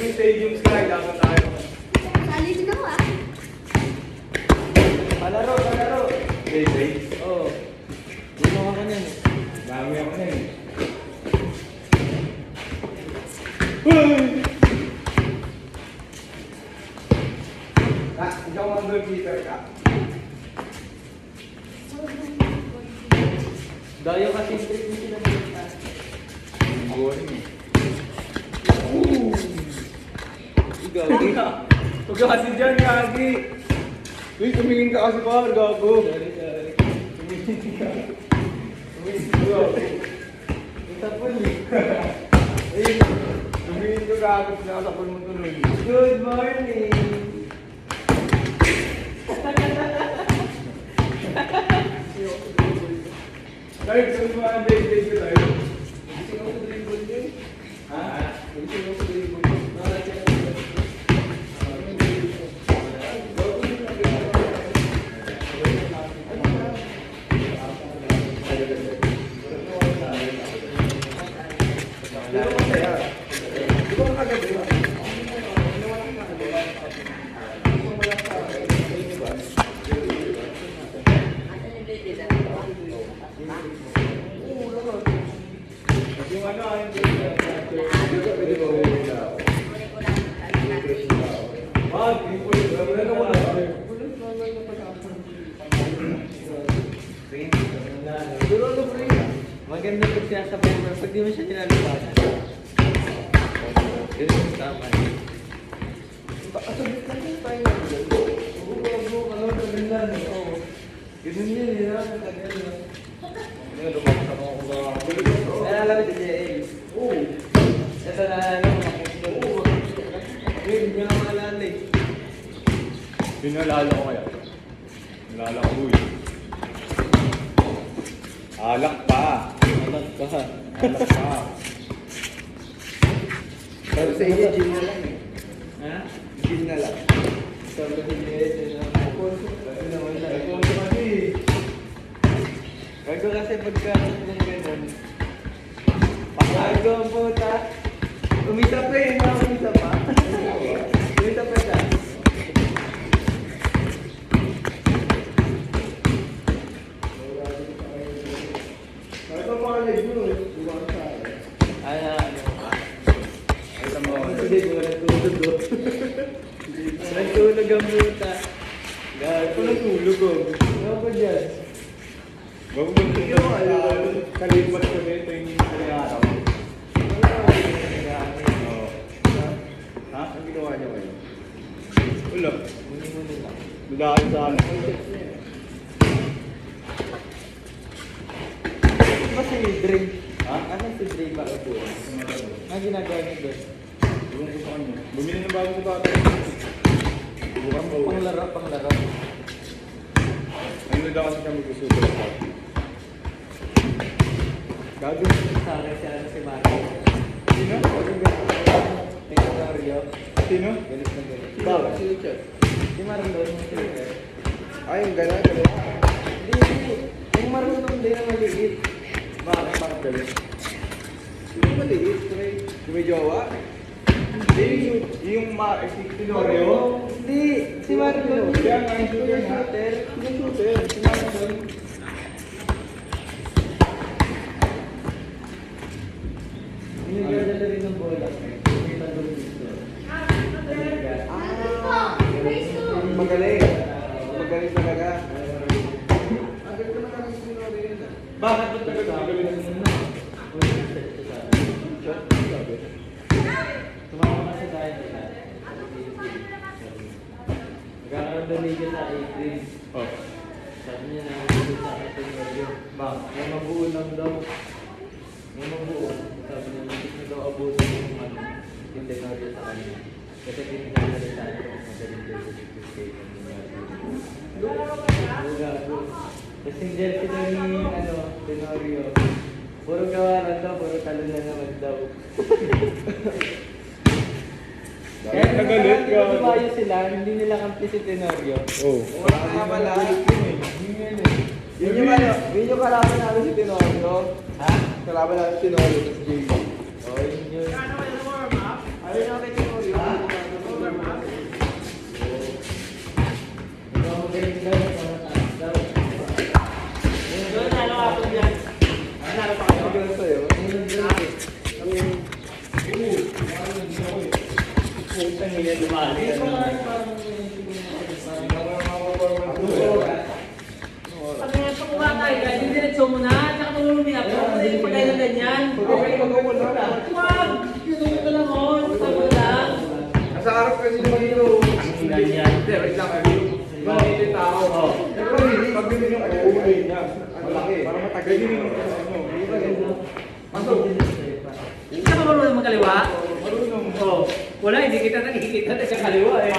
yung Stadium Sky, dapat tayo. Sali din ako ah. Palaro. Day. Oo. Dito ako niyan. Dami ako na eh. Ikaw ang goalkeeper ka. Dayo kasi yung trick ni sila dito. Boring eh. Gagi. Huwag ka kasi dyan, Gagi. Uy, tumingin ka kasi pa, gago. Sorry. Tumingin ka, gago. Ito po eh. Uy, tumingin ka, gago. Sinasapon mo tuloy. Good morning. Tayo, saan mo ang day ko tayo? Gusto ko sa dribble yun. Ha? Gusto ko sa dribble. Yung ano, yung pwede ko rin na. Wag, hindi po yun. Wala na. Siguro ano bro yun? Maganda pag sinasabay mo. Pag di mo siya nilalabasan. Yun yung tama. Asabit lang yung tayo. Oo, maganda. Oo. Ganun yun, yun ang tagal na. Ano, lumakot ako kung ba. Naalala ko si JL. Oo. Ito na ano, oo. Hindi ko na maalala eh. Pinalala ko kaya. Nalala ko, uy. Alak pa. Anak ka. Alak pa. Pero sa inyo, gym na lang eh. Ha? Gym na lang. Sabi ko si JL. Ano naman lang. Ito kasi. Bago kasi pagka kung gano'n. Bago ang puta. Umisa pa eh, ma. Umisa pa. Umisa pa siya. Ito mga leg mo, iwan sa akin. Ano. Ito mo. Hindi ko nagtulog. Nagtulog ang puta. Gago. Tulog ko. Ano ba dyan? Bago ba ito? Kalipat ko na ito yung araw. Oo. Ha? Ang ginawa niya ngayon? Wala. Muni-muni lang. Dudaan sa ano. Ba si Dre? Ha? Asan si Dre ba? Ang ginagawa niya doon? Ewan ko sa kanya. Bumili ng bago sa bata. Bukan pa uwi. Panglaro. Ano daw kasi kami gusto sa Gagawin sa akin siya si Marco. Sino? Tenorio. Sino? Galit na galit. Bakit? Sino siya? Si Marlon, yung silver. Ay, yung gano'n. Hindi. Yung marunong din na maliit. Bakit galit? Sino maliit? Yung may jowa? Hindi, yung si Tenorio. Hindi. Si Marlon. Kaya nga yung shooter Yung nga. shooter. Sino shooter? Si Marlon. Yung nagdadala rin ng bola. Yung nandun dito. Magaling. Magaling talaga. Ang ganda na kami sinori yun ah. Bakit ba tagal magaling na Tumama kasi tayo nila. Nagkakaroon daw liga sa April. Oh. Sabi niya na nandito sa ating radio. May mabuo lang daw. May mabuo. Sabi niya, hindi na daw abutin yung ano, yung Tenorio sa kanya. Kasi pinagkakalitaan ko kung magaling daw sa Tuesday ng Gago. Kasi yung jersey daw ni Tenorio. Puro gawaran daw, puro talo na naman daw. Kaya Nagalit ka. nung tumayo sila, hindi nila kampi si Tenorio. Oh. Wala ka pala. Yun yung kalaban namin si Tenorio. Ha? Kalaban namin si Tenorio sa JV. Oh, yun yun. Ayun na kay Tenorio. Putang ina, lumali. Pag napakuha tayo, guys, yung diretso mo na, tsaka tulungan ako, kasi yung pagkain na ganyan. Okay, mag-wala na. Wag! Yun ka lang, oh. Tama lang. Sa harap kasi naman ito. Ganyan. Hindi, wait lang. Malaki yung tao. Pag bibili yung uuwi niya. Malaki. Para matagal yung Pasok. Hindi ka ba marunong magkaliwa? Marunong. Oo. Wala, hindi kita nakikita na sa kaliwa eh.